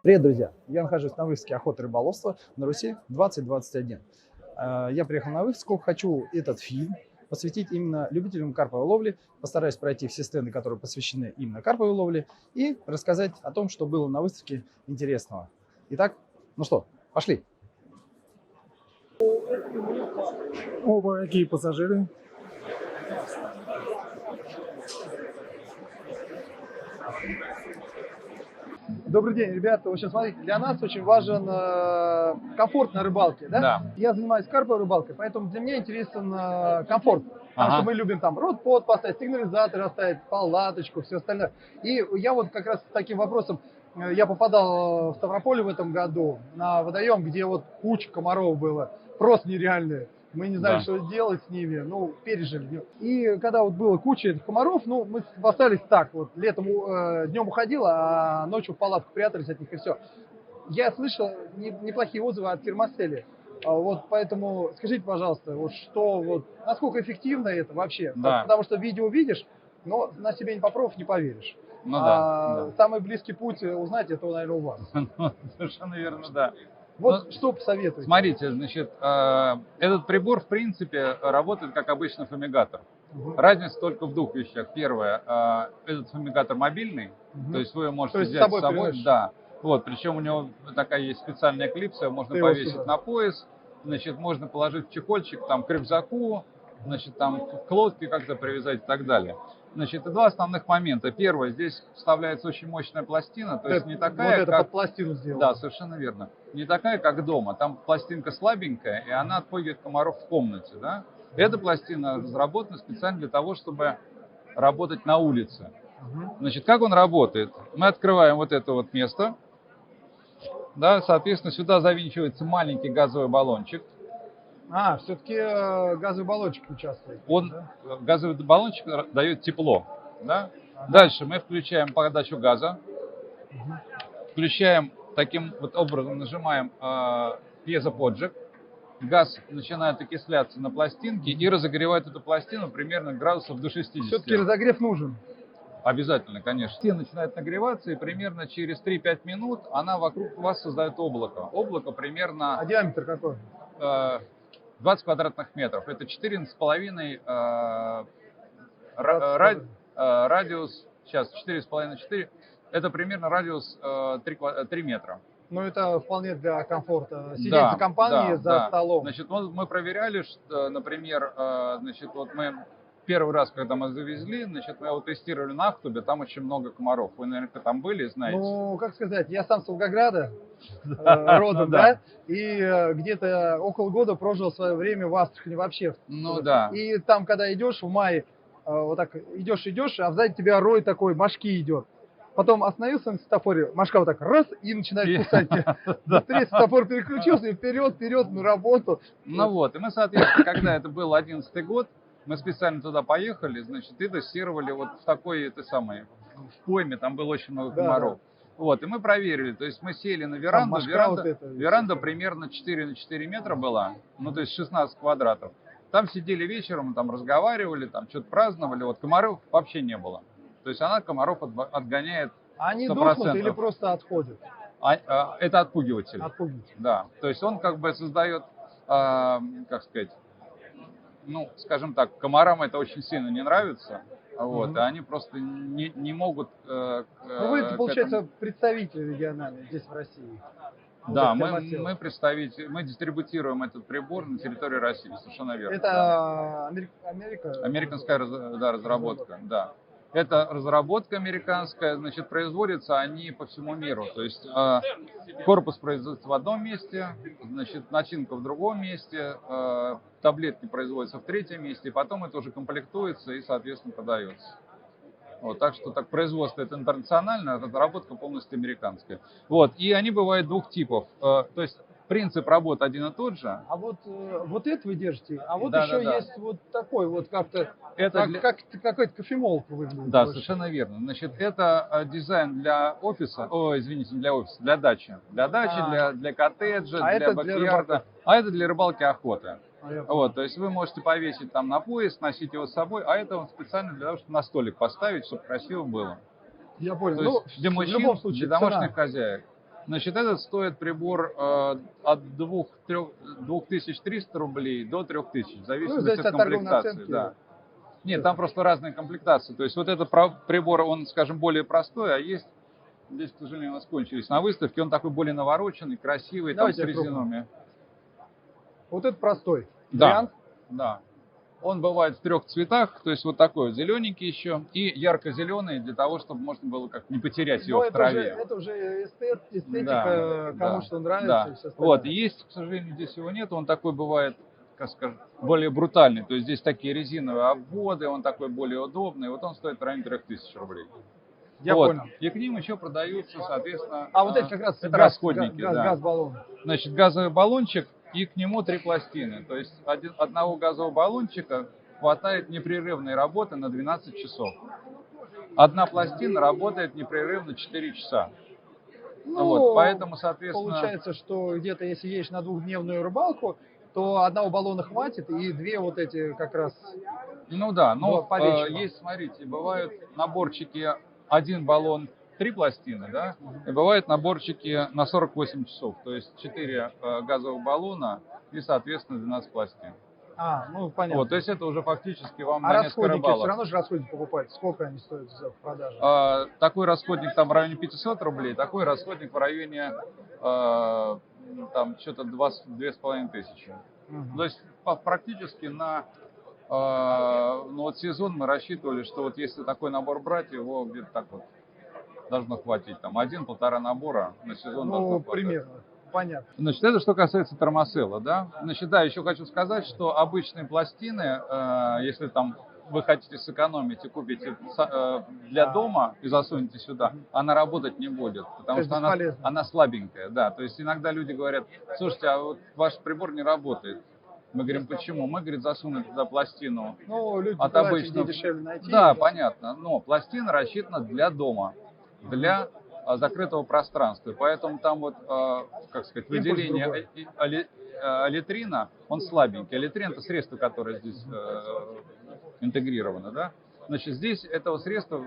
Привет, друзья! Я нахожусь на выставке охоты и рыболовства на Руси 2021. Я приехал на выставку, хочу этот фильм посвятить именно любителям карповой ловли. Постараюсь пройти все стенды, которые посвящены именно карповой ловле, и рассказать о том, что было на выставке интересного. Итак, ну что, пошли! Оба какие пассажиры. Добрый день, ребята. В общем, смотрите, для нас очень важен комфорт на рыбалке, да? Да. Я занимаюсь карповой рыбалкой, поэтому для меня интересен комфорт. Потому что мы любим там рот-под поставить, сигнализатор оставить, палаточку, все остальное. И я вот как раз с таким вопросом, я попадал в Ставрополе в этом году на водоем, где вот куча комаров было, просто нереальные. Мы не знали, что делать с ними, ну, пережили. И когда вот было куча этих комаров, ну, мы спасались так, вот летом днем уходило, а ночью в палатку прятались от них и все. Я слышал неплохие отзывы от Термостели. Вот поэтому скажите, пожалуйста, вот что, вот, насколько эффективно это вообще? Да. Потому что видео видишь, но на себе не попробовав, не поверишь. Ну да. Самый близкий путь узнать, это, наверное, у вас. Совершенно верно, да. Вот Ну, что посоветуете? Смотрите, значит, этот прибор, в принципе, работает как обычный фумигатор. Разница только в двух вещах. Первое, этот фумигатор мобильный, то есть вы можете взять с собой. Да. Вот, причем у него такая есть специальная клипса, можно повесить на пояс, значит, можно положить в чехольчик там, к рюкзаку, значит, там, к лодке как-то привязать и так далее. Значит, и два основных момента. Первое, здесь вставляется очень мощная пластина, то есть не такая, вот это как... под пластину сделано. Да, совершенно верно. Не такая, как дома. Там пластинка слабенькая, и она отпугивает комаров в комнате, да. Эта пластина разработана специально для того, чтобы работать на улице. Значит, как он работает? Мы открываем вот это вот место, да, соответственно, сюда завинчивается маленький газовый баллончик. Все-таки газовый баллончик участвует. Газовый баллончик дает тепло. Да? Дальше мы включаем подачу газа. Включаем таким вот образом, нажимаем пьезоподжиг. Газ начинает окисляться на пластинке и разогревает эту пластину примерно градусов до 60. Все-таки разогрев нужен. Обязательно, конечно. Стена начинает нагреваться, и примерно через 3-5 минут она вокруг вас создает облако. Облако примерно... А диаметр какой? 20 квадратных метров. Это 14,5 радиус, сейчас 4,5-4, это примерно радиус 3 метра. Ну, это вполне для комфорта. Сидеть за компанией, за столом. Значит, мы проверяли, что, например, значит, вот мы первый раз, когда мы завезли, значит, мы его тестировали на Ахтубе, там очень много комаров. Вы, наверное, там были, знаете? Ну, как сказать, я сам с Волгограда, родом, да, и где-то около года прожил свое время в Астрахани вообще. Ну, да. И там, когда идешь в мае, вот так идешь, а сзади тебя рой такой, мошки идет. Потом остановился на светофоре, мошка вот так раз и начинает кусать тебя. Быстрее светофор переключился и вперед на работу. Ну вот, и мы, соответственно, когда это был 11-й год, мы специально туда поехали, значит, и тестировали вот в такой, в пойме, там было очень много комаров. Вот, и мы проверили, то есть мы сели на веранду, веранда примерно 4 на 4 метра была, ну, то есть 16 квадратов. Там сидели вечером, там разговаривали, там что-то праздновали, вот комаров вообще не было. То есть она комаров отгоняет 100%. Они дохнут или просто отходят? Это отпугиватель. Отпугиватель. Да, то есть он как бы создает, как сказать, ну, скажем так, комарам это очень сильно не нравится, вот, и они просто не могут... Ну, вы, получается, представитель региональный здесь, в России. Да, мы представитель, мы дистрибутируем этот прибор на территории России, совершенно верно. Это американская разработка, да. Это разработка американская, значит, производятся они по всему миру. То есть корпус производится в одном месте, значит, начинка в другом месте, таблетки производятся в третьем месте, и потом это уже комплектуется и, соответственно, продается. Вот, так что так, производство это интернациональное, разработка полностью американская. Вот, и они бывают двух типов. То есть принцип работы один и тот же. А вот это вы держите, а вот еще есть вот такой вот как-то, как какой-то кофемол выглядит. Да, совершенно верно. Значит, это дизайн для офиса, для дачи. Для дачи, для коттеджа, для бакьярда. А это для рыбалки и охоты. Вот, то есть вы можете повесить там на пояс, носить его с собой, а это специально для того, чтобы на столик поставить, чтобы красиво было. Я понял. То есть для мужчин, для домашних хозяек. Значит, этот стоит прибор от 2300 рублей до 3000, в Ну, зависимости зависит от от торговой комплектации. наценки. Да. Нет, там просто разные комплектации. То есть вот этот прибор, он, скажем, более простой, а есть, здесь, к сожалению, у нас кончились на выставке, он такой более навороченный, красивый, там с Давайте я пробую. резинами. Вот это простой Да, вариант. да. Он бывает в 3 цветах, то есть вот такой вот зелененький еще и ярко-зеленый, для того, чтобы можно было как не потерять его Но в это траве. это уже эстетика, Да, кому да, что нравится да. и все остальное. Вот, и есть, к сожалению, здесь его нет, он такой бывает, как скажем, более брутальный, то есть здесь такие резиновые обводы, он такой более удобный, вот он стоит в районе 3000 рублей. Я Вот. понял. И к ним еще продаются, соответственно, А вот эти как раз это расходники, да. газ-баллон. Значит, газовый баллончик и к нему 3 пластины. То есть одного газового баллончика хватает непрерывной работы на 12 часов. Одна пластина работает непрерывно 4 часа. Ну, Вот, поэтому, соответственно... Получается, что где-то если едешь на двухдневную рыбалку, то одного баллона хватит, и две вот эти как раз... Ну да, но по вечеру. есть, смотрите, бывают наборчики, один баллон 3 пластины, да, и бывают наборчики на 48 часов, то есть 4 газовых баллона и, соответственно, 12 пластин. Ну понятно. Вот, то есть это уже фактически вам А на несколько расходники рыбалок. все равно же расходники покупать. Сколько они стоят в продаже? Такой расходник там в районе 500 рублей, такой расходник в районе там что-то 2500. То есть практически на ну вот сезон мы рассчитывали, что вот если такой набор брать, его где-то так вот должно хватить. Там 1-1,5 набора на сезон должно хватать. Примерно. Понятно. Значит, это что касается термосела, да. Значит, да, еще хочу сказать, что обычные пластины, если там вы хотите сэкономить и купите для дома и засунете сюда, она работать не будет, потому что она слабенькая, да. То есть иногда люди говорят: слушайте, а вот ваш прибор не работает. Мы говорим, почему? Мы, говорит, засунули туда пластину Люди от обычного. дешевле найти. Да, понятно, но пластина рассчитана для дома, для закрытого пространства. Поэтому там вот, как сказать, выделение алитрина, он слабенький. Алитрин — это средство, которое здесь интегрировано, да. Значит, здесь этого средства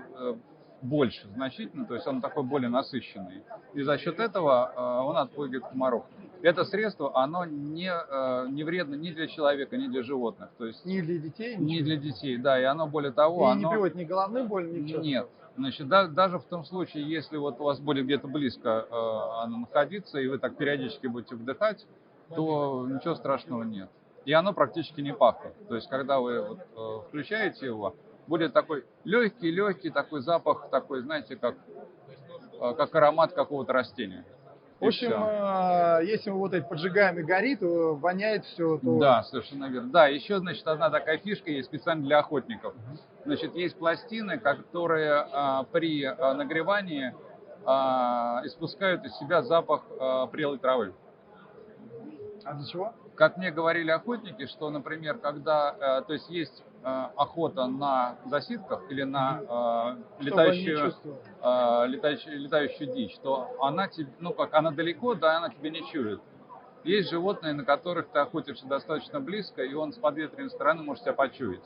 больше значительно, то есть он такой более насыщенный. И за счет этого он отпугивает комаров. Это средство, оно не вредно ни для человека, ни для животных. То есть ни для детей? Ни для детей, да. И оно, более того, не приводит ни головным боль, ни к чему? Нет. Значит, даже в том случае, если вот у вас будет где-то близко оно находиться, и вы так периодически будете вдыхать, то ничего страшного нет. И оно практически не пахнет. То есть, когда вы включаете его, будет такой легкий такой запах, такой, знаете, как аромат какого-то растения. В общем, если мы вот это поджигаем и горит, то воняет все. То... Да, совершенно верно. Да, еще, значит, одна такая фишка есть специально для охотников. Значит, есть пластины, которые при нагревании испускают из себя запах прелой травы. А для чего? Как мне говорили охотники, что, например, когда, то есть есть охота на засидках или на летающую дичь, то она тебе, она далеко, да, она тебя не чует. Есть животные, на которых ты охотишься достаточно близко, и он с подветренной стороны может тебя почуять.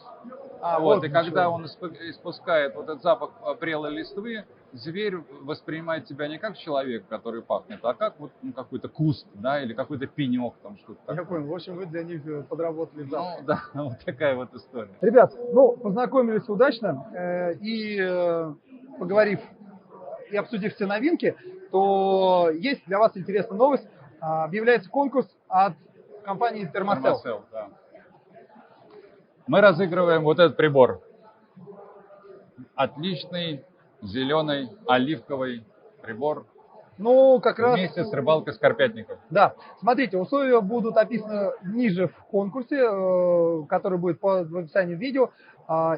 И когда он испускает вот этот запах прелой листвы, зверь воспринимает тебя не как человек, который пахнет, а как вот какой-то куст, да, или какой-то пенек, там что-то такое. Я понял. В общем, вы для них подработали запах. Ну, да, вот такая вот история. Ребят, познакомились удачно, и поговорив и обсудив все новинки, то есть для вас интересная новость. Объявляется конкурс от компании Thermacell. Да. Мы разыгрываем вот этот прибор. Отличный зеленый оливковый прибор. Как раз вместе с рыбалкой скорпятников. Да. Смотрите, условия будут описаны ниже в конкурсе, который будет в описании видео.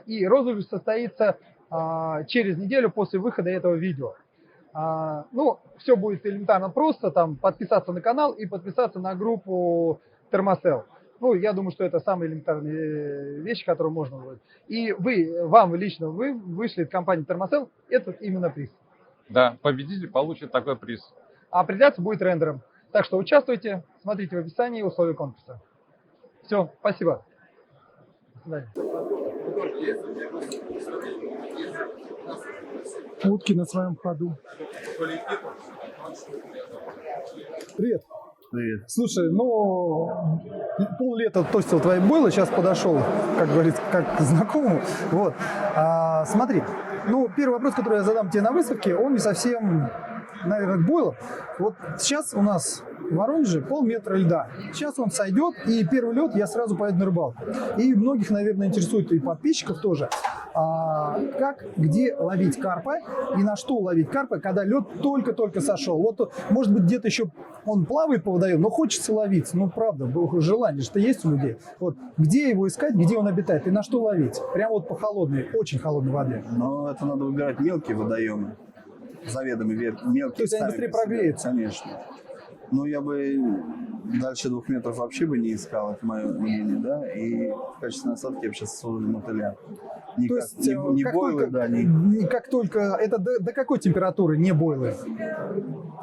И розыгрыш состоится через неделю после выхода этого видео. Все будет элементарно просто, там подписаться на канал и подписаться на группу Thermacell. Я думаю, что это самые элементарные вещи, которые можно будет. И вам лично вышлет компания Thermacell этот именно приз. Да, победитель получит такой приз. А определяться будет рендером. Так что участвуйте, смотрите в описании условия конкурса. Все, спасибо. До свидания. Утки на своем ходу. Привет. Привет. Слушай, ну, пол-лета тостил твои бойлы, сейчас подошел, как говорится, как к знакомому. Вот. Смотри, ну, первый вопрос, который я задам тебе на выставке, он не совсем, наверное, к бойлам. Вот сейчас у нас в Воронеже полметра льда. Сейчас он сойдет, и первый лед я сразу поеду на рыбалку. И многих, наверное, интересует, и подписчиков тоже, как, где ловить карпа и на что ловить карпа, когда лед только-только сошел. Вот, может быть, где-то еще он плавает по водоему, но хочется ловить. Ну, правда, желание что есть у людей. Вот, где его искать, где он обитает и на что ловить? Прямо вот по холодной, очень холодной воде. Но это надо выбирать мелкие водоемы. Заведомо мелкие. То есть они быстрее прогреются? Конечно. Ну, я бы дальше 2 метров вообще бы не искал, это мое мнение, да, и в качестве насадки я бы сейчас создал мотыля. То есть, не бойлы, только, да, не... Как только, это до какой температуры не бойлы?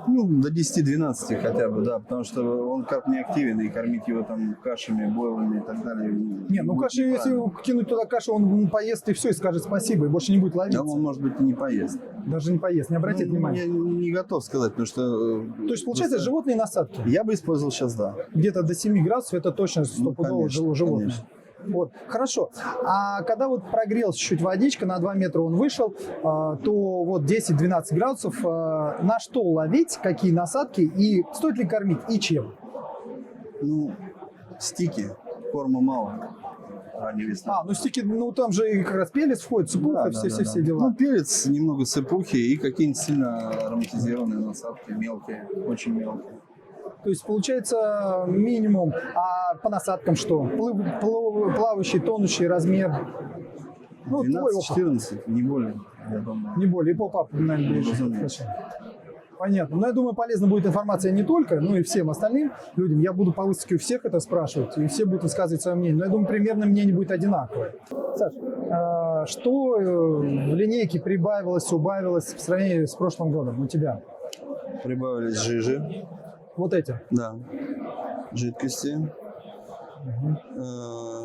Ну, до 10-12 хотя бы, да, потому что он карп не активен, и кормить его там кашами, бойлами и так далее. Не, ну кашу, если кинуть туда кашу, он поест и все, и скажет спасибо, и больше не будет ловить. Да, он, может быть, и не поест. Даже не поест, не обратит внимания. Я не готов сказать, потому что... То есть, получается, животные насадки? Я бы использовал сейчас, да. Где-то до 7 градусов, это точно стопудово животное. Конечно. Вот, хорошо. А когда вот прогрелась чуть-чуть водичка, на 2 метра он вышел, то вот 10-12 градусов, на что ловить, какие насадки, и стоит ли кормить, и чем? Ну, стики, корма мало. Ранняя весна. Ну стики, ну там же и как раз пелец входит, цепуха, все дела. Ну, перец, немного цепухи и какие-нибудь сильно ароматизированные насадки, мелкие, очень мелкие. То есть получается минимум, а по насадкам что? Плавающий, тонущий размер? Ну, 12-14, не более, я думаю. Не более, и поп-ап, наверное, ближе. Хорошо. Понятно. Но я думаю, полезна будет информация не только, но и всем остальным людям. Я буду по выставке у всех это спрашивать, и все будут высказывать свое мнение. Но я думаю, примерно мнение будет одинаковое. Саш, что в линейке прибавилось, убавилось в сравнении с прошлым годом у тебя? Прибавились жижи. Вот эти? Да. Жидкости.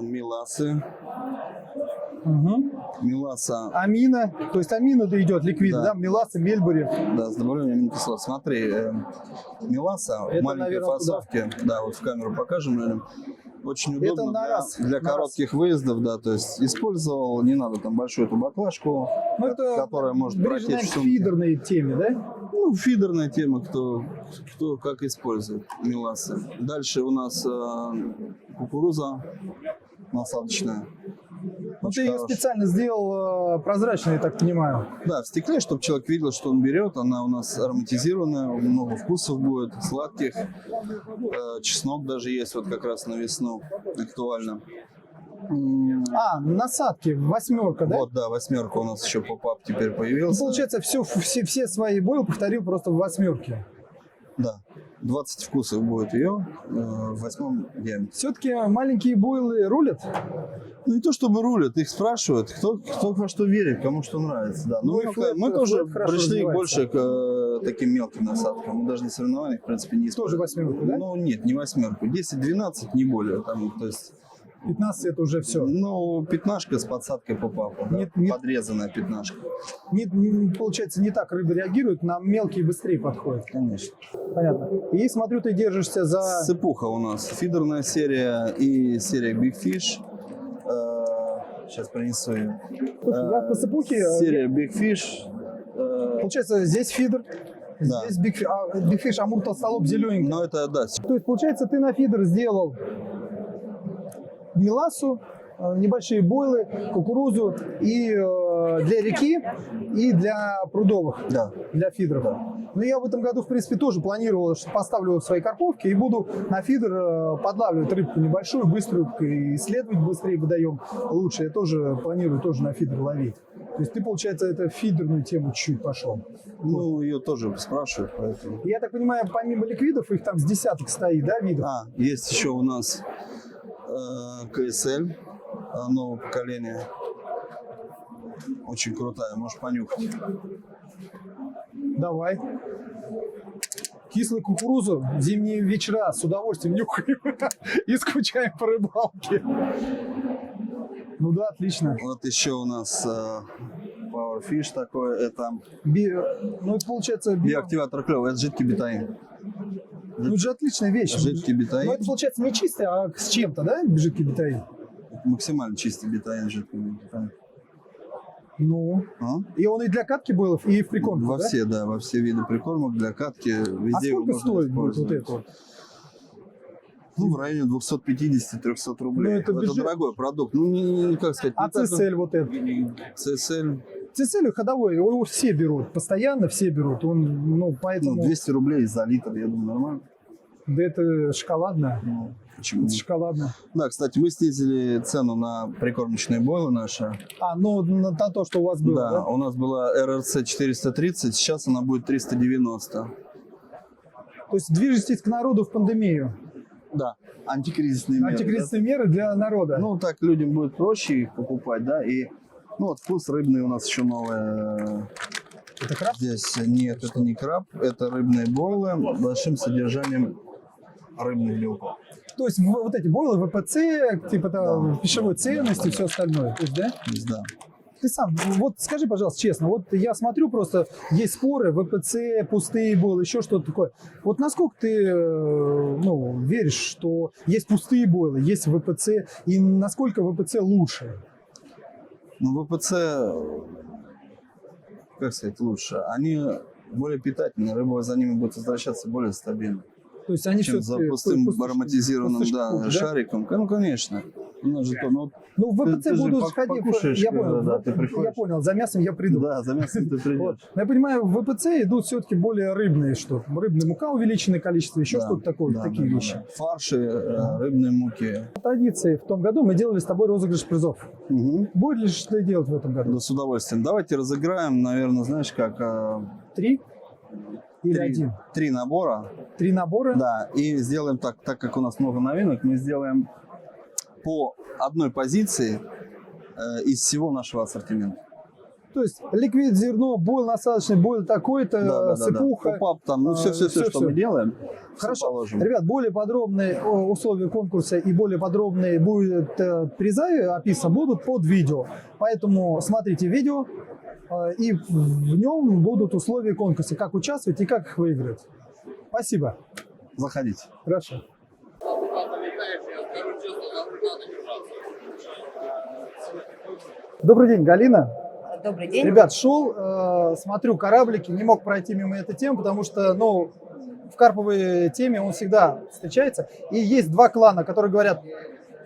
Меласы. Меласа. Амина, то есть амина идет, ликвид, да? Меласа, мельбури. Да, с добавлением аминокислот. Смотри, меласа в маленькой наверное, фасовке. Да, вот в камеру покажем, наверное. Очень удобно для коротких выездов, да, то есть использовал, не надо там большую эту баклажку, которая может протечь в сумке. В фидерной теме, да? Ну, фидерная тема, кто как использует меласы. Дальше у нас кукуруза насадочная. Ну, ты ее специально сделал прозрачной, я так понимаю. Да, в стекле, чтобы человек видел, что он берет. Она у нас ароматизированная, много вкусов будет, сладких. Чеснок даже есть, вот как раз на весну актуально. Насадки, 8, да? Вот, да, 8 у нас еще поп-ап теперь появился. Ну, получается, все свои бойлы повторил просто в 8. Да, 20 вкусов будет ее в 8 диаметре. Все-таки маленькие бойлы рулят? Ну, не то чтобы рулят, их спрашивают, кто во что верит, кому что нравится. Да. Ну, мы тоже пришли больше к таким мелким насадкам. Мы даже на соревнованиях, в принципе, не используем. Тоже 8, да? Ну, нет, не 8. 10-12, не более. Там, то есть... 15 это уже все. Ну, пятнашка с подсадкой поп-апа, да? Подрезанная пятнашка. Получается, не так рыба реагирует, на мелкие быстрее подходят. Конечно. Понятно. И смотрю, ты держишься за... Сыпуха у нас. Фидерная серия и серия Big Fish. Сейчас принесу ее. Я по сыпухе... Серия Big Fish. Получается, здесь фидер. Да. Здесь Big Fish, Амур толстолоб зелененький. Но это, да. То есть, получается, ты на фидер сделал меласу, небольшие бойлы, кукурузу и для реки, и для прудовых, да, для фидеров. Да. Но я в этом году, в принципе, тоже планировал, что поставлю свои карповки и буду на фидер подлавливать рыбку небольшую, быструю, и исследовать быстрее водоем лучше. Я тоже планирую на фидер ловить. То есть ты, получается, это фидерную тему чуть-чуть пошел. Ну, ее тоже спрашивают, поэтому. Я так понимаю, помимо ликвидов, их там с десяток стоит, да, видов? Есть еще у нас КСЛ нового поколения. Очень крутая, можешь понюхать. Давай. Кислую кукурузу в зимние вечера с удовольствием нюхаем и скучаем по рыбалке. Ну да, отлично. Вот еще у нас Power Powerfish такой, это Ну, это получается... биоактиватор клёва, это жидкий бетаин. Ну, это же отличная вещь. Жидкий бетаин. Но это получается не чистый, а с чем-то, да, жидкий бетаин? Максимально чистый бетаин, жидкий бетаин. Ну, А? и он и для катки бойлов, и в прикормку, Во да? все, да, во все виды прикормок, для катки, везде А его сколько можно стоит будет вот использовать. это вот? Ну, в районе 250-300 рублей. Ну, это это бюджет. дорогой продукт. Ну, как сказать, А не так, CSL вот этот? CSL, CSL ходовой, его все берут, постоянно все берут. Он, ну, поэтому... ну, 200 рублей за литр, я думаю, нормально. Да это шоколадно. Ну, почему? Это шоколадно. Да, кстати, мы снизили цену на прикормочные бойлы наши. А, ну, на то, что у вас было, Да, да? у нас была RRC 430, сейчас она будет 390. То есть движетесь к народу в пандемию. Да, антикризисные меры. Антикризисные меры для народа. Да. Ну, так людям будет проще их покупать, да, и ну, вот вкус рыбный у нас еще новый. Это краб? Здесь нет, это не краб, это рыбные бойлы с большим содержанием рыбных белков. То есть вот эти бойлы, ВПЦ, типа там, пищевой ценности и все остальное. То есть, да? Да. Ты сам, вот скажи, пожалуйста, честно, вот я смотрю просто, есть споры, ВПЦ, пустые бойлы, еще что-то такое. Вот насколько ты, ну, веришь, что есть пустые бойлы, есть ВПЦ, и насколько ВПЦ лучше? Ну, ВПЦ, как сказать, лучше. Они более питательные, рыба за ними будет возвращаться более стабильно, То есть они чем за пустым ароматизированным да? шариком. Ну, конечно. У нас же то, ну, Ну, в ВПЦ ты же будут ходить, покушаешь, я понял, да, ты приходишь. я понял, за мясом я приду. да, за мясом ты Вот. придешь. Но я понимаю, в ВПЦ идут все-таки более рыбные что-то. Рыбная мука увеличенное количество, еще Да, что-то такое, да, такие да, вещи. да. Фарши, рыбные муки. По традиции, в том году мы делали с тобой розыгрыш призов. Угу. Будешь что делать в этом году? Да, с удовольствием. Давайте разыграем, наверное, знаешь, как 3 или 1? 3 набора. 3 набора? Да, и сделаем так как у нас много новинок, мы сделаем по одной позиции из всего нашего ассортимента. То есть ликвид, зерно, бойл насадочный, бойл такой-то, сыпуха. Поп-ап там, ну все, что мы делаем, Хорошо. всё положим. Ребят, более подробные условия конкурса и более подробные будут призы описаны будут под видео. Поэтому смотрите видео, и в нем будут условия конкурса, как участвовать и как их выиграть. Спасибо. Заходите. Хорошо. Добрый день, Галина. Добрый день. Ребят, шел, смотрю кораблики, не мог пройти мимо этой темы, потому что, ну, в карповой теме он всегда встречается. И есть два клана, которые говорят,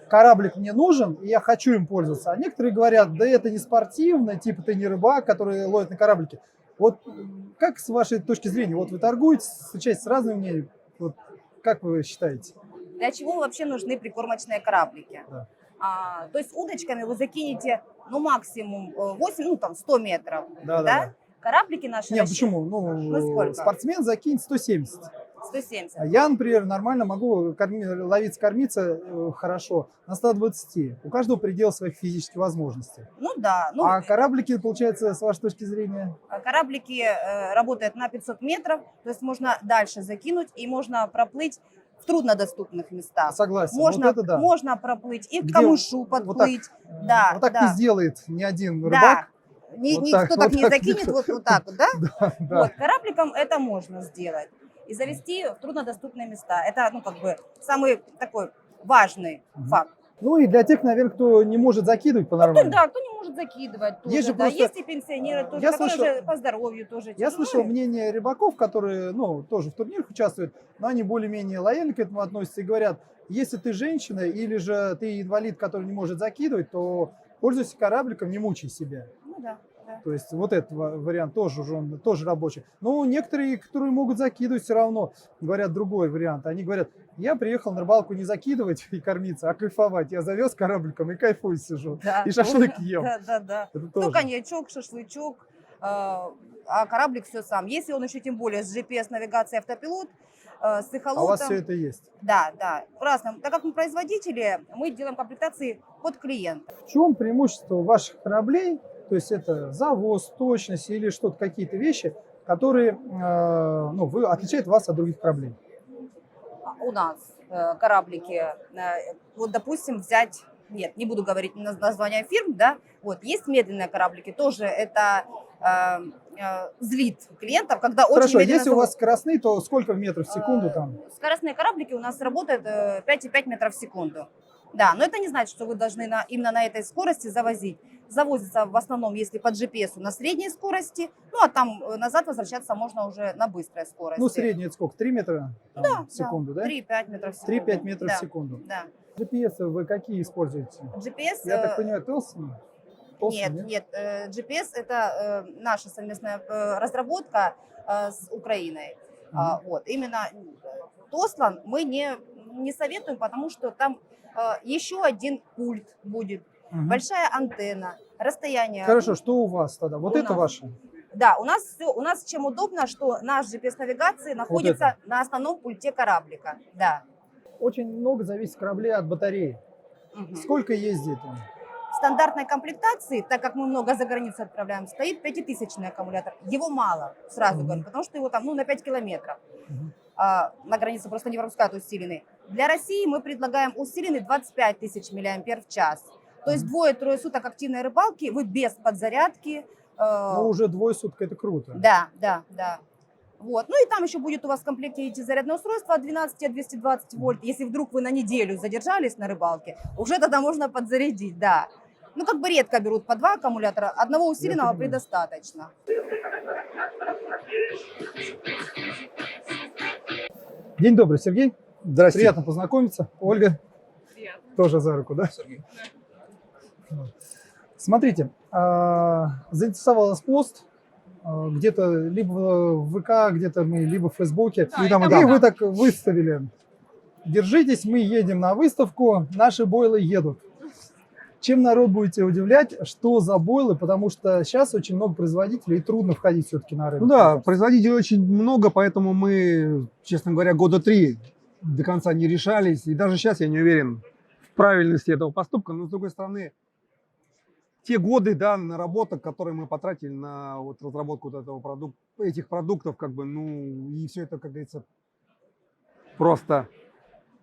кораблик мне нужен, и я хочу им пользоваться. А некоторые говорят, да это не спортивно, типа ты не рыбак, который ловит на кораблике. Вот как с вашей точки зрения, вот вы торгуете, встречаетесь с разными мнениями, вот как вы считаете? Для чего вообще нужны прикормочные кораблики? Да. То есть удочками вы закинете, ну, максимум 8, ну, там, 100 метров. Да. Кораблики наши... Нет, почему? Ну, сколько? спортсмен закинет 170. 170. А я, например, нормально могу кормиться хорошо на 120. У каждого предел своих физических возможностей. Ну, да. Ну, А кораблики, получается, с вашей точки зрения? кораблики работают на 500 метров, то есть можно дальше закинуть и можно проплыть в труднодоступных местах. Согласен. Можно, вот это да. можно проплыть и к Где камышу вот так- подплыть. Да, Вот так да. не сделает ни один Да. рыбак. Вот Никто так, так вот не так закинет, никто. вот так вот, да? Да. Вот, корабликом это можно сделать. И завести в труднодоступные места. Это, ну, как бы, самый такой важный факт. Ну и для тех, наверное, кто не может закидывать по-нормальному. Да, кто не может закидывать тоже. Есть же Да. просто- Есть и пенсионеры тоже, Я которые слышал- уже по здоровью тоже. Я тяжело. слышал мнение рыбаков, которые, ну, тоже в турнирах участвуют, но они более-менее лояльно к этому относятся и говорят, если ты женщина или же ты инвалид, который не может закидывать, то пользуйся корабликом, не мучай себя. Ну да, да. То есть вот этот вариант тоже, он тоже рабочий. Но некоторые, которые могут закидывать, все равно говорят другой вариант. Они говорят, я приехал на рыбалку не закидывать и кормиться, а кайфовать. Я завез корабликом и кайфую сижу. Да, И шашлык ем. Да. Это Ну, тоже. коньячок, шашлычок, а кораблик все сам. Если он еще тем более с GPS-навигацией автопилот, с А у вас эхолотом. все это есть. Да, в разном. Так как мы производители, мы делаем комплектации под клиента. В чем преимущество ваших кораблей? То есть это завоз, точность или что-то, какие-то вещи, которые вы, отличают вас от других кораблей. У нас кораблики, вот, допустим, взять нет, не буду говорить названия фирм, да, вот, есть медленные кораблики, тоже это злит клиентов, когда очень Хорошо, медленно если у вас скоростные, то сколько в метров в секунду там? Скоростные кораблики у нас работают 5,5 метров в секунду. Да, но это не значит, что вы должны именно на этой скорости завозить. Завозится в основном, если по GPS на средней скорости, ну а там назад возвращаться можно уже на быстрой скорости. Ну, средний это сколько? 3 метра в секунду, да? 3-5 метров в секунду. 3-5 метров в секунду. Да. GPS вы какие используете? GPS... Я так понимаю, Телсон? Нет, GPS это наша совместная разработка с Украиной. Вот, именно Тослан мы не советуем, потому что там еще один пульт будет, большая антенна, расстояние. Хорошо, что у вас тогда? Вот это ваше? Да, у нас чем удобно, что наш GPS-навигации находится на основном пульте кораблика. Да. Очень много зависит кораблей от батареи. Сколько ездит он? В стандартной комплектации, так как мы много за границу отправляем, стоит 5000-й аккумулятор. Его мало, сразу говорю, потому что его там на 5 километров. На границу просто не пропускают усиленный. Для России мы предлагаем усиленный 25 тысяч мАч. То есть 2-3 суток активной рыбалки вы без подзарядки. Ну, уже 2 суток, это круто. Да. Вот. Ну и там еще будет у вас в комплекте идти зарядное устройство от 12 до 220 вольт. Если вдруг вы на неделю задержались на рыбалке, уже тогда можно подзарядить, да. Ну как бы редко берут по 2 аккумулятора, одного усиленного предостаточно. День добрый, Сергей. Здравствуйте. Приятно познакомиться. Ольга. Приятно. Тоже за руку, да? Смотрите, заинтересовалась пост, где-то либо в ВК, где-то мы, либо в Фейсбуке. Да, и вы так выставили. Держитесь, мы едем на выставку, наши бойлы едут. Чем народ будете удивлять, что за бойлы, потому что сейчас очень много производителей и трудно входить все-таки на рынок. Ну да, производителей очень много, поэтому мы, честно говоря, года 3 до конца не решались. И даже сейчас я не уверен в правильности этого поступка. Но с другой стороны, те годы, да, наработок, которые мы потратили на вот разработку вот этого этих продуктов, как бы, ну, и все это, как говорится, просто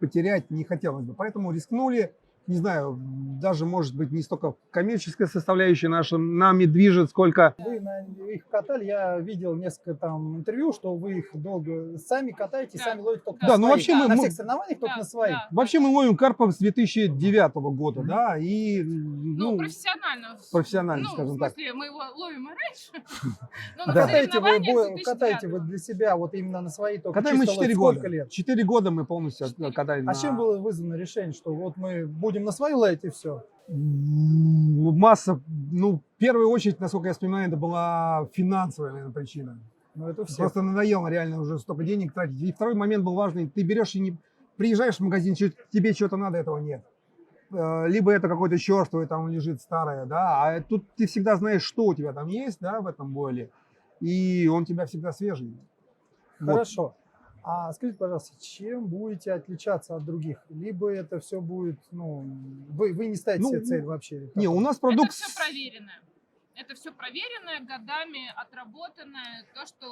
потерять не хотелось бы. Поэтому рискнули. Не знаю, даже, может быть, не столько коммерческая составляющая наша нами движет, сколько... Вы их катали, я видел несколько там интервью, что вы их долго сами катаете, сами ловите только на Да, своих. ну вообще на мы всех соревнованиях только на своих. Вообще мы ловим карпов с 2009 года, да, и... Ну, профессионально. Профессионально, скажем так. В смысле, мы его ловим и раньше. Но Да. Катаете вы для себя вот именно на свои только Катаем мы чисто 4 ловить. года. Сколько лет? 4 года мы полностью катали. А чем было вызвано решение, что вот мы будем на свои ловить и все? Масса, ну, в первую очередь, насколько я вспоминаю, это была финансовая, наверное, причина. Ну, это все. Просто надоело реально уже столько денег тратить. И второй момент был важный. Ты берешь и не приезжаешь в магазин, тебе что-то надо, этого нет. Либо это какое-то черствое, там лежит старое, да, а тут ты всегда знаешь, что у тебя там есть, да, в этом бойле, и он у тебя всегда свежий. Хорошо. Вот. А скажите, пожалуйста, чем будете отличаться от других? Либо это все будет, ну, вы не ставите себе цель вообще? Не, у нас продукт... Это все проверенное. Это все проверенное, годами отработанное. То, что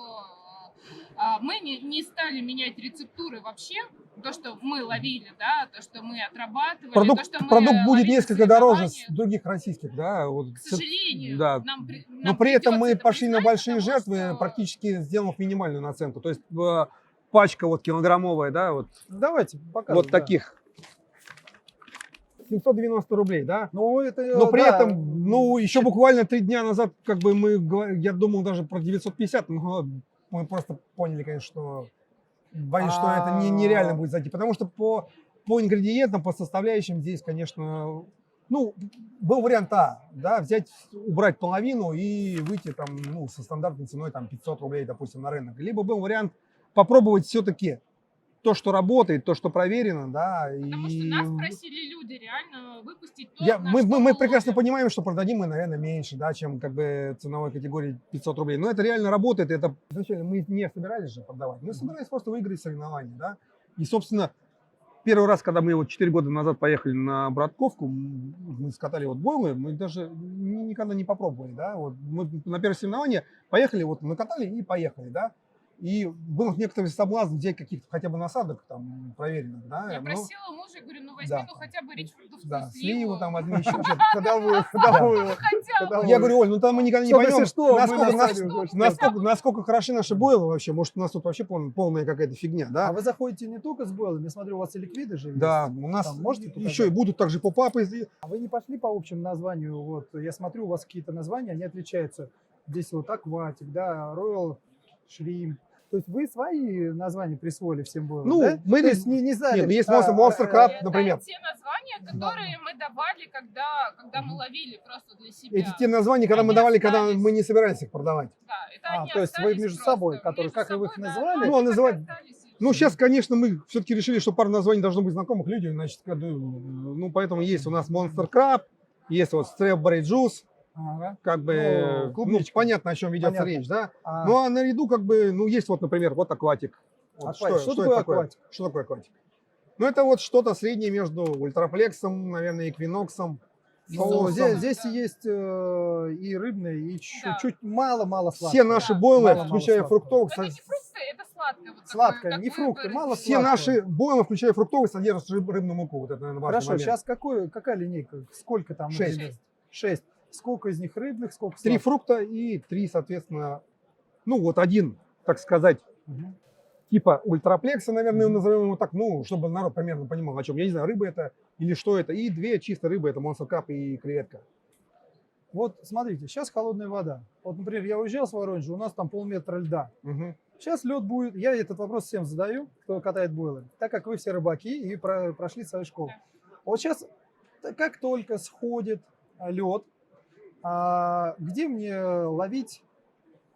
мы не стали менять рецептуры вообще. То, что мы ловили, да, то, что мы отрабатывали. Продукт будет несколько дороже с других российских, да. Вот, к сожалению. Да. Но при этом мы пошли на большие жертвы, практически сделав минимальную наценку. То есть пачка вот килограммовая, да, вот. Давайте покажем. Вот таких. 790 рублей, да? Ну, это, но при этом, ну, еще буквально 3 дня назад, как бы я думал даже про 950, но мы просто поняли, конечно, что боюсь, что это нереально будет зайти. Потому что по ингредиентам, по составляющим здесь, конечно, ну, был вариант да, взять, убрать половину и выйти там, ну, со стандартной ценой там 500 рублей, допустим, на рынок. Либо был вариант попробовать все-таки то, что работает, то, что проверено, да. Потому что нас просили люди реально выпустить то, мы прекрасно понимаем, что продадим мы, наверное, меньше, да, чем как бы ценовой категории 500 рублей. Но это реально работает. Это изначально мы не собирались же продавать. Мы собирались просто выиграть соревнования, да. И, собственно, первый раз, когда мы вот 4 года назад поехали на Братковку, мы скатали вот бойлы, мы даже никогда не попробовали, да. Вот мы на первое соревнование поехали, вот накатали и поехали, да. И был некоторый соблазн взять каких-то хотя бы насадок там проверенных, да. Я ну, просила мужа, говорю, ну возьми, да. ну хотя бы речфрутовскую Да, сливу. сливу там возьми, еще что-то, ходовую. Хотя бы. Я говорю, Оль, ну там мы никогда не Чтобы, если поймем, что, мы насколько, насадим, насколько хороши наши бойлы вообще. Может, у нас тут вообще полная какая-то фигня, да? А вы заходите не только с бойлами, я смотрю, у вас и ликвиды же есть. Да, у нас Там можете еще показать? и будут также поп-апы. А вы не пошли по общему названию? Вот я смотрю, у вас какие-то названия, они отличаются. Здесь вот акватик, да, Royal Shrimp. То есть вы свои названия присвоили всем бойлам, Ну, да? мы То есть не знали. Нет, ну есть Monster Crab, например. Это те названия, которые мы давали, когда мы ловили просто для себя. Эти те названия, когда мы Они давали, когда остались. мы не собирались их продавать. Да, это они то есть вы остались между просто. собой, которые, Между как и вы их собой, да, называли? Ну, а они называть- так остались. Ну, сейчас, конечно, мы все-таки решили, что пара названий должно быть знакомых людям, значит, ну, поэтому есть у нас Monster Crab, есть вот Strawberry Juice, Ага. как бы, Ну, ну, клубничка. понятно, о чем ведется Понятно. речь, да? А, Ну, а наряду, как бы, ну, есть вот, например, вот акватик. Вот Акватик. Что такое это акватик? Что такое акватик? Ну, это вот что-то среднее между ультраплексом, наверное, эквиноксом. ну, Соусом. здесь есть и рыбные, и Да. чуть-чуть мало сладкого. Все наши бойлы, Мало-мало включая сладкого. фруктовых, Это не фрукты, это сладкое. Вот Сладкое, такое, не как вы фрукты, выразились. мало все сладкого. наши бойлы, включая фруктовые, содержат рыбную муку. Вот это, наверное, важный Хорошо, момент. сейчас какая линейка? Сколько там? 6. например? 6. Сколько из них рыбных, сколько 3 сладких? фрукта и 3, соответственно, ну, вот один, так сказать, Мгм. типа ультраплекса, наверное, назовем его так, ну, чтобы народ примерно понимал, о чем. Я не знаю, рыба это или что это. И 2 чисто рыбы, это Monster Crab и креветка. Вот смотрите, сейчас холодная вода. Вот, например, я уезжал с Воронежа, у нас там полметра льда. Мгм. Сейчас лед будет, я этот вопрос всем задаю, кто катает бойлы, так как вы все рыбаки и прошли свою школу. Вот сейчас, как только сходит лед, где мне ловить,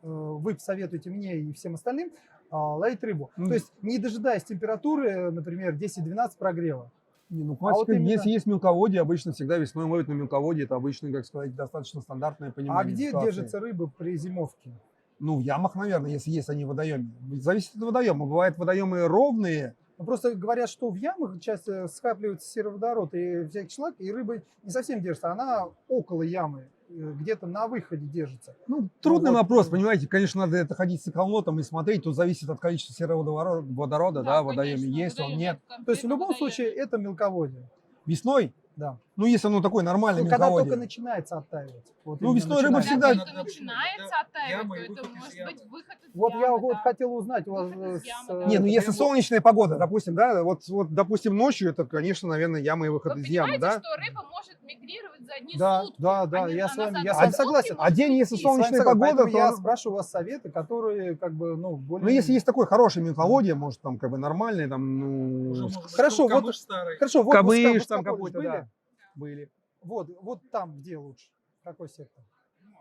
вы посоветуете мне и всем остальным, ловить рыбу. Мгм. То есть не дожидаясь температуры, например, 10-12 прогрева. Не, ну, вот классика, именно- если есть мелководье, обычно всегда весной ловят на мелководье. Это обычно, как сказать, достаточно стандартное А понимание где ситуации. держится рыба при зимовке? Ну, в ямах, наверное, если есть они в водоеме. Зависит от водоема. Бывают водоемы ровные. Ну, просто говорят, что в ямах часто скапливается сероводород и всякий шлак, и рыба не совсем держится, она около ямы, где-то на выходе держится. Ну, трудный вот, вопрос, понимаете. Конечно, надо это ходить с эколотом и смотреть. Тут зависит от количества сероводорода, да, в водоеме конечно, есть, он водоем, нет. То есть в любом водоем. случае это мелководье. Весной, Да. ну, если оно такое нормальное Ну, когда мелководье. только начинается оттаивать. Вот Ну, именно весной рыба начинается. всегда- Когда только начинается оттаивать, то это может быть выход из Вот я ямы, вот да. хотел узнать у вас. Выход из ямы, да. Не, ну это если прям солнечная погода, допустим, да, вот, допустим, ночью, это, конечно, наверное, яма и выход Вы из ямы, понимаете, да? что рыба может мигрировать за одни Да, сутки? да, Она- я она с вами- за я с одни вами сутки согласен. может А день, если уйти. с вами солнечная согласен. погода, Поэтому я то... спрашиваю вас советы, которые как бы, ну, более... Ну, если есть такое хорошее мелководье, может, там, как бы, нормальное, там, ну... Хорошо, вот, хорошо, вот Камыш Воскобой там были? какой-то, да. Были. Вот там, где лучше? Какой сектор?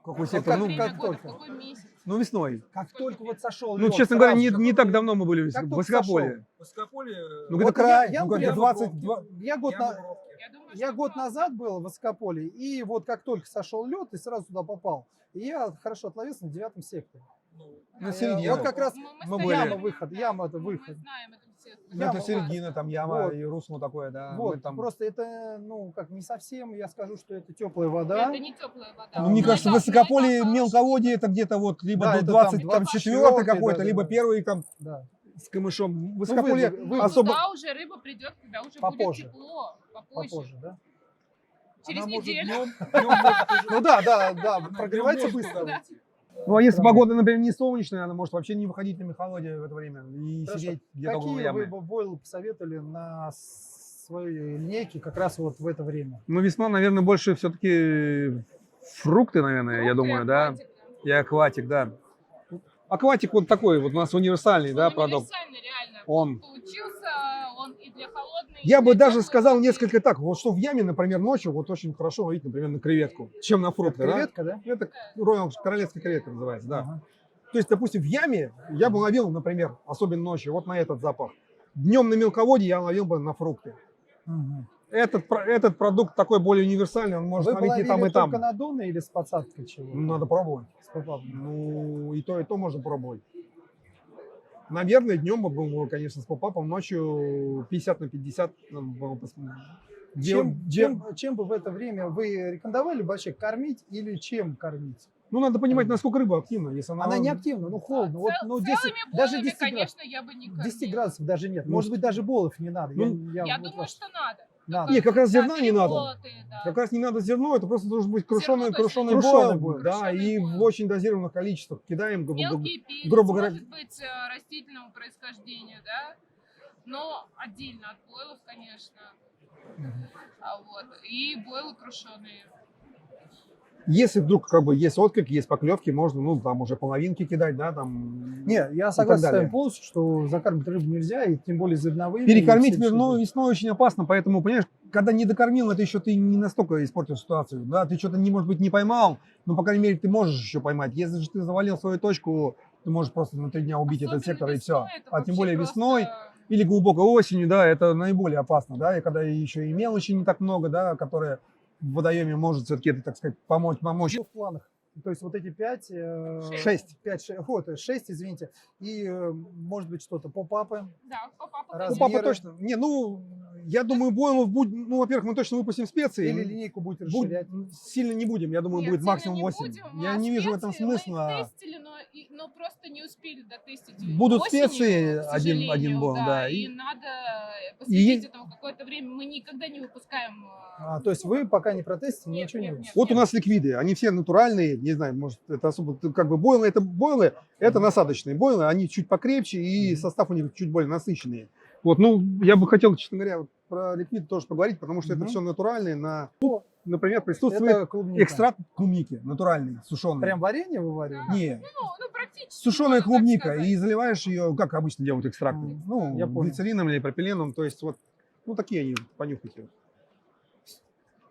Какой как- сектор? как- Ну, Время как года, только. какой месяц? ну, весной. Как только вот сошел Ну, лед, честно говоря, сразу не же. так давно мы были Как в только Воскополе. Ну, Вот где-то край, я ну, как был где в 22... Я год, Я думаю, я что год да. назад был в Воскополе, и вот как только сошел лед, и сразу туда попал. И я хорошо отловился на 9 секторе. На середине. Вот как раз мы яма были. выход, яма это Мы выход. знаем это все. Ну, Яма, это середина, там яма Вот. и русло такое, да. Вот, мы там... просто это, ну, как не совсем, я скажу, что это теплая вода. Это не теплая вода. Ну, мне Ну, кажется, в это- Высокополе это мелководье это где-то вот либо Да, до это там 24 24-й какой-то, даже, либо да. первый там Да. с камышом. вы- Высокополе вы- особо... Туда уже рыба придет, когда уже Попозже. будет тепло. Попозже. Попозже, да? Через Она может неделю. Ну да, прогревается быстро. Да. Ну, а если погода, например, не солнечная, она может вообще не выходить на мелководье в это время и Хорошо. сидеть где-то около Какие ямы. вы бы бойлы посоветовали на своей линейке как раз вот в это время? Ну, весна, наверное, больше все-таки фрукты, наверное, я Фрукты, думаю, да. акватик, И акватик, да. Акватик вот такой вот у нас универсальный, да, Он продукт. универсальный, реально. Он. Получился, он и для холодной, Я и бы для даже теплой сказал воды. несколько так, вот что в яме, например, ночью вот очень хорошо ловить, например, на креветку, чем на фрукты, да? Креветка, да? Это роял, королевская креветка называется, да. Ага. То есть, допустим, в яме я бы ловил, например, особенно ночью, вот на этот запах. Днем на мелководье я ловил бы на фрукты. Мгм. Этот продукт такой более универсальный, он может Вы ловить и ловили там, и там. только на доны или с подсадкой чего? Ну, надо пробовать. С попапом. Ну, и то можно пробовать. Наверное, днем бы был, конечно, с попапом, ночью 50 на 50. Чем бы в это время вы рекомендовали вообще кормить или чем кормить? Ну, надо понимать, насколько рыба активна. Если Она не активна, ну холодно. Вот, ну, 10, Целыми даже бойлами, 10 градусов, конечно, я бы не кормила. 10 градусов даже нет. Ну, Может быть, даже бойлов не надо. ну, Я вот думаю, вас- что надо. надо. Нет, как раз Да, зерна не надо. перемолотые, да. Как раз не надо зерно, это просто должен быть крушеный Крушеный бойл. бойл, да, Крушеный и бойл. в очень дозированных количествах кидаем, Мелкий перец, грубо говоря. может быть, растительного происхождения, да, но отдельно от бойлов, конечно. Вот. И бойлы крушеные. Если вдруг как бы есть отклик, есть поклевки, можно, ну, там уже половинки кидать, да, там. Не, я так согласен с далее. вами полностью, что закармливать рыбу нельзя, и тем более зерновыми. Перекормить и всем, весной очень опасно, поэтому, понимаешь, когда не докормил, это еще ты не настолько испортил ситуацию, да, ты что-то, может быть, не поймал, но, по крайней мере, ты можешь еще поймать. Если же ты завалил свою точку, ты можешь просто на 3 дня убить этот Особенно сектор, и все. весной, это А тем вообще более просто- весной или глубокой осенью, да, это наиболее опасно, да, и когда еще и мелочи не так много, да, которые в водоеме может все-таки, так сказать, помочь. Ну, в планах. То есть вот эти 5, 6. 6, извините, и может быть что-то поп-апы. Да, папа, Раз- Ну, папа размеры. точно. Не, ну, я думаю, бойлов будет, ну, во-первых, мы точно выпустим специи. Или линейку будет Будь- расширять. сильно не будем, я думаю, Нет, будет сильно максимум не 8. будем, Я а не вижу в этом специи мы смысла. тестили, но просто не успели дотестить. Будут осенью, специи, к один сожалению, был, да, И и- надо посвятить и- этому какое-то время. Мы никогда не выпускаем. То есть вы пока не протестите, Нет, ничего не нет, будет. Вот у нас ликвиды, они все натуральные, не знаю, может, это особо, как бы бойлы, это насадочные бойлы, они чуть покрепче и состав у них чуть более насыщенный. Вот, ну, я бы хотел, честно говоря, вот про ликвид тоже поговорить, потому что это все натуральное. Тут, например, присутствует Это клубника. экстракт клубники натуральный, сушеный. Прям варенье вывариваете? Не, Ну, практически. сушеная можно так клубника, сказать. и заливаешь ее, как обычно делают экстракты, ну, я понял. глицерином или пропиленом, то есть вот, ну, такие они, понюхайте.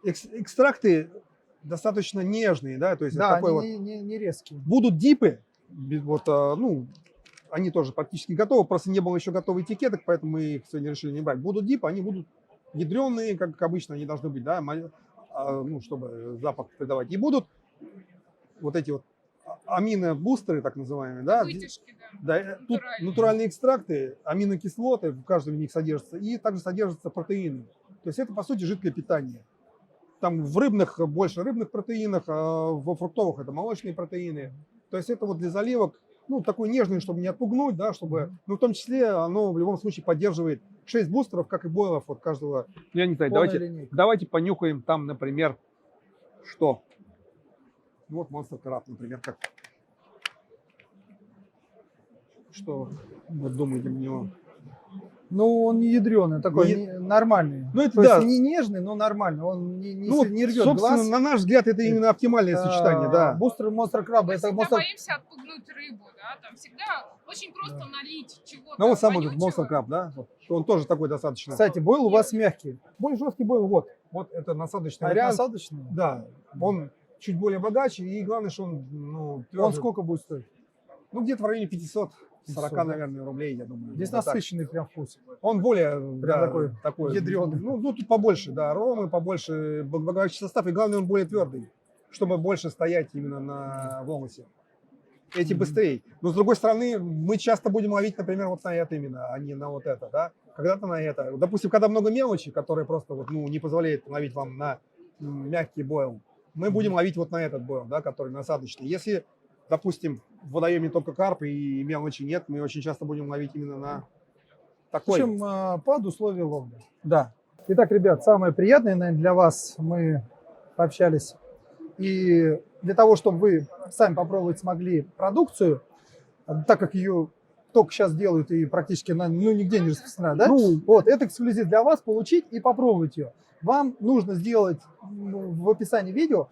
Экстракты достаточно нежные, да, то есть Да, такой вот. они не резкие. Будут дипы, вот, ну, они тоже практически готовы, просто не было еще готовых этикеток, поэтому мы их сегодня решили не брать. Будут дипы, они будут ядреные, как обычно они должны быть, да, ну, чтобы запах придавать. И будут вот эти вот аминобустеры, так называемые, да, Вытяжки, да. да, тут Натуральные. натуральные экстракты, аминокислоты в каждом из них содержатся, и также содержатся протеины. То есть это, по сути, жидкое питание. Там в рыбных больше рыбных протеинах, а во фруктовых это молочные протеины. То есть это вот для заливок, ну, такой нежный, чтобы не отпугнуть, да, чтобы, ну, в том числе оно в любом случае поддерживает 6 бустеров, как и бойлов от каждого. Я не знаю, Полная давайте, линейка. давайте понюхаем там, например, что? Вот Monster Crab, например, как. Что вы думаете про него? Ну, он не ядреный, такой нормальный. Ну, это То да. есть не нежный, но нормальный. Он не Ну, вот, рвет собственно, глаз. на наш взгляд, это именно оптимальное сочетание, да. Бустер Монстр Краба, Мы это всегда монстр. боимся отпугнуть рыбу, да, там всегда очень просто налить чего-то Ну вот сам этот вонючего. Monster Crab, да, вот, он тоже такой достаточно. Кстати, бойл у вас мягкий. Более жесткий был, вот это насадочный А это вариант. насадочный? Да, он чуть более богаче, и главное, что он, ну, Он тверже. сколько будет стоить? Ну, где-то в районе 540, 500, да? наверное, рублей, я думаю. Здесь Вот так. насыщенный прям вкус. Он более, да, такой ядрёный. Ну, тут побольше, да, аромы, побольше, богаче состав, и главное, он более твердый, чтобы больше стоять именно на волосе. Эти быстрее. Но, с другой стороны, мы часто будем ловить, например, вот на это именно, а не на вот это, да. Когда-то на это. Допустим, когда много мелочи, которые просто вот, ну, не позволяет ловить вам на мягкий бойл, мы будем ловить вот на этот бойл, да, который насадочный. Если, допустим, в водоеме только карп и мелочи нет, мы очень часто будем ловить именно на такой. Причем под условия ловли. Да. Итак, ребят, самое приятное, наверное, для вас мы пообщались. И для того, чтобы вы сами попробовать смогли продукцию, так как ее только сейчас делают и практически нигде не распространяют, да? Ну, Вот, это эксклюзив для вас, получить и попробовать ее. Вам нужно сделать в описании видео,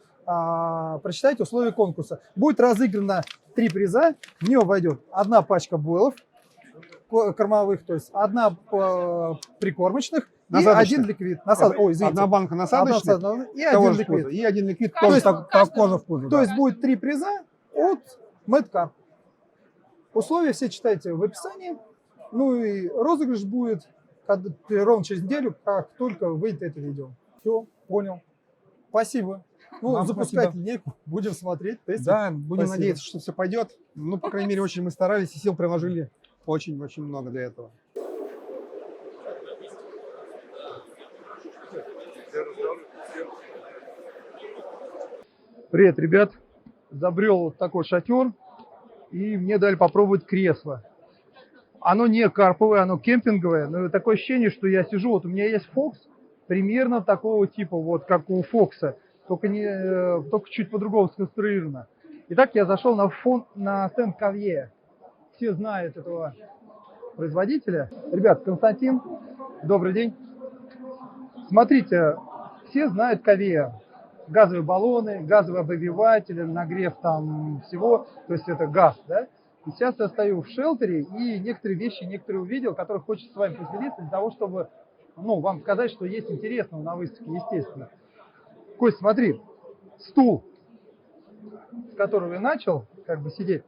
прочитать условия конкурса. Будет разыграно 3 приза, в него войдет 1 пачка бойлов кормовых, то есть 1 прикормочных и Насадочных. 1 ликвид. Ой, извините. 1 банка насадочных, И того 1 же вкуса. ликвид. И 1 ликвид Каждому, тоже такого каждому. же вкуса. То да. есть будет 3 приза от Мэдкар. Условия все читайте в описании. Ну и розыгрыш будет ровно через неделю, как только выйдет это видео. Все, понял. Спасибо. Ну, Вам запускать спасибо. линейку, будем смотреть, тестить. Да, будем Спасибо. надеяться, что все пойдет. Ну, по крайней мере, очень мы старались и сил приложили очень-очень много для этого. Привет, ребят. забрел вот такой шатер, и мне дали попробовать кресло. Оно не карповое, оно кемпинговое, но такое ощущение, что я сижу, вот у меня есть Фокс, примерно такого типа, вот как у Фокса, только чуть по-другому сконструировано. Итак, я зашел на стенд Кавье. Все знают этого производителя. Ребят, Константин, добрый день. Смотрите, все знают Кавье. Газовые баллоны, газовые обогреватели, нагрев там всего, то есть это газ, да? И сейчас я стою в шелтере и некоторые вещи, увидел, которые хочется с вами поделиться для того, чтобы, вам сказать, что есть интересного на выставке, естественно. Кость, смотри, стул, с которого я начал, сидеть.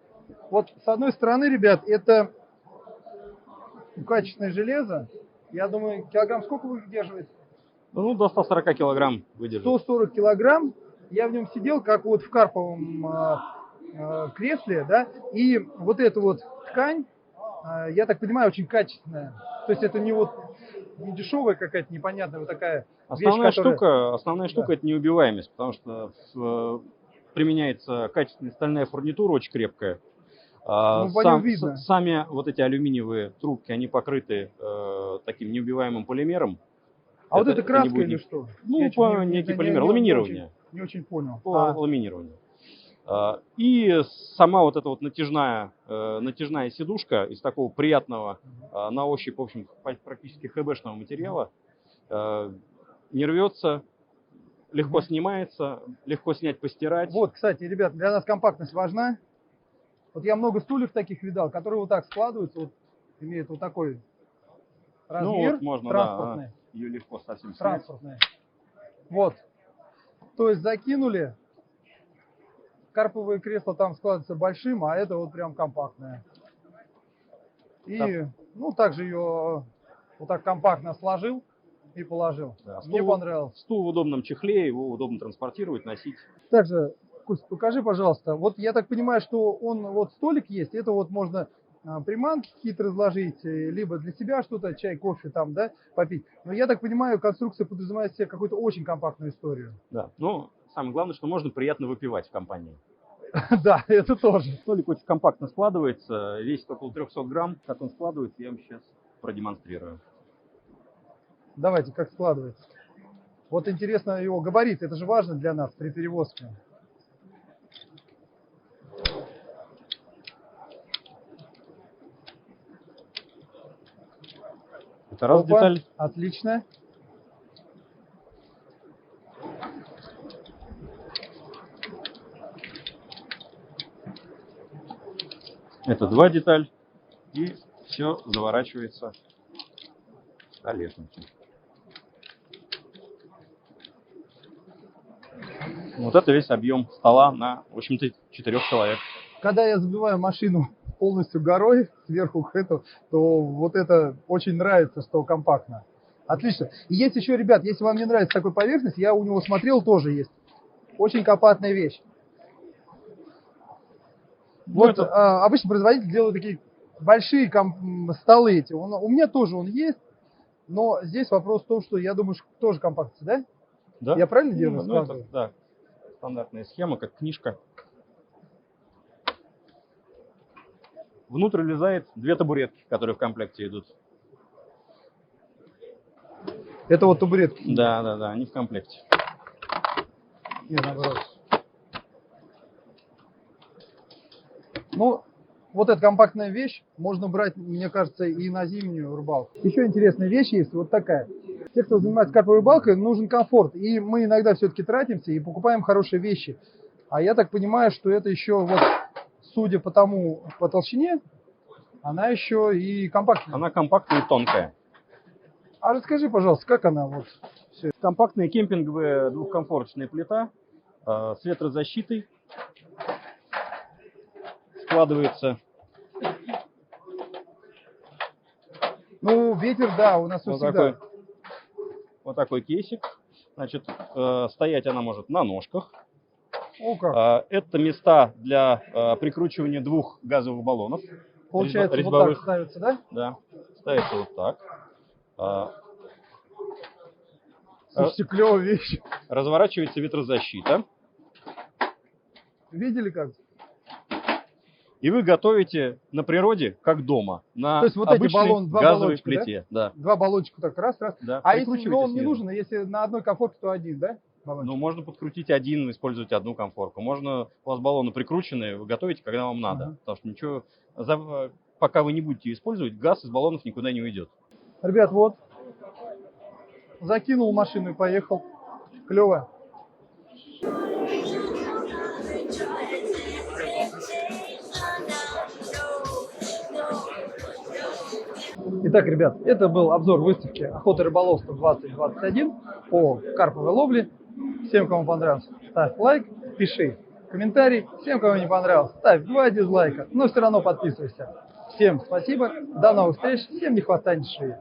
Вот с одной стороны, ребят, это качественное железо. Я думаю, килограмм сколько выдерживает? Ну, до 140 килограмм выдержит. 140 килограмм. Я в нем сидел, как вот в карповом кресле, да, и вот эта вот ткань, я так понимаю, очень качественная. То есть это не дешевая какая-то непонятная вот такая Основная вещь, которая... Основная штука это неубиваемость, потому что применяется качественная стальная фурнитура, очень крепкая. Видно. Сами вот эти алюминиевые трубки, они покрыты таким неубиваемым полимером. А вот это краска или что? Ну, некий полимер, ламинирование. Не очень понял. Ламинирование. И сама вот эта вот натяжная сидушка из такого приятного на ощупь, в общем, практически ХБшного материала, не рвется, легко снимается, легко снять, постирать. Вот, кстати, ребят, для нас компактность важна. Вот я много стульев таких видал, которые вот так складываются, вот имеют вот такой размер, вот можно, транспортный. Да, ее легко совсем снять. Транспортный. Вот. То есть закинули. Карповое кресло там складывается большим, а это вот прям компактное. И, также ее вот так компактно сложил и положил. Да, Мне понравилось. Стул в удобном чехле, его удобно транспортировать, носить. Также, Кость, покажи, пожалуйста. Вот я так понимаю, что вот столик есть, это вот можно приманки какие-то разложить, либо для себя что-то, чай, кофе там, да, попить. Но я так понимаю, конструкция подразумевает в себе какую-то очень компактную историю. Да, самое главное, что можно приятно выпивать в компании. Да, это тоже. Столик очень компактно складывается, весит около 300 грамм. Как он складывается, я вам сейчас продемонстрирую. Давайте, как складывается. Вот интересно его габарит, это же важно для нас при перевозке. Это раз деталь. Отлично. Это два деталь. И все заворачивается в столешницу. Вот это весь объем стола на, в общем-то, 4 человек. Когда я забиваю машину полностью горой сверху к этому, то вот это очень нравится, что компактно. Отлично. И есть еще, ребят, если вам не нравится такой поверхность, я у него смотрел, тоже есть. Очень компактная вещь. Вот обычно производитель делают такие большие столы эти. У меня тоже он есть, но здесь вопрос в том, что я думаю, что тоже компактность, да? Да. Я правильно делаю? Это, да, стандартная схема, как книжка. Внутрь влезает 2 табуретки, которые в комплекте идут. Это вот табуретки? Да, они в комплекте. Нет, наоборот. Ну, вот эта компактная вещь можно брать, мне кажется, и на зимнюю рыбалку. Еще интересная вещь есть, вот такая. Те, кто занимается карповой рыбалкой, нужен комфорт. И мы иногда все-таки тратимся и покупаем хорошие вещи. А я так понимаю, что это еще, вот, судя по толщине, она еще и компактная. Она компактная и тонкая. А расскажи, пожалуйста, как она вот все? Компактная кемпинговая двухкомфорочная плита с ветрозащитой. Складывается. Ну, ветер, да, у нас всегда. Вот такой кейсик. Значит, стоять она может на ножках. О, как. Это места для прикручивания 2 газовых баллонов. Получается, резьбовых. Вот так ставится, да? Да, ставится вот так. Слушайте, клевая вещь. Разворачивается ветрозащита. видели как? И вы готовите на природе, как дома, на То есть вот эти обычной два газовой баллончика, плите. Да? Два баллончика так раз. Да, А если прикручиваете он не снизу. нужен, если на одной комфорте, то один, да? Баллончик? Ну, можно подкрутить один, использовать одну комфорку. Можно, у вас баллоны прикрученные, вы готовите, когда вам надо. Ага. Потому что ничего, пока вы не будете использовать, газ из баллонов никуда не уйдет. Ребят, вот. Закинул машину и поехал. Клево. Итак, ребят, это был обзор выставки «Охота и рыболовство 2021» по карповой ловле. Всем, кому понравился, ставь лайк, пиши комментарий. Всем, кому не понравился, ставь 2 дизлайка, но все равно подписывайся. Всем спасибо, до новых встреч, всем ни хвоста, ни шеи.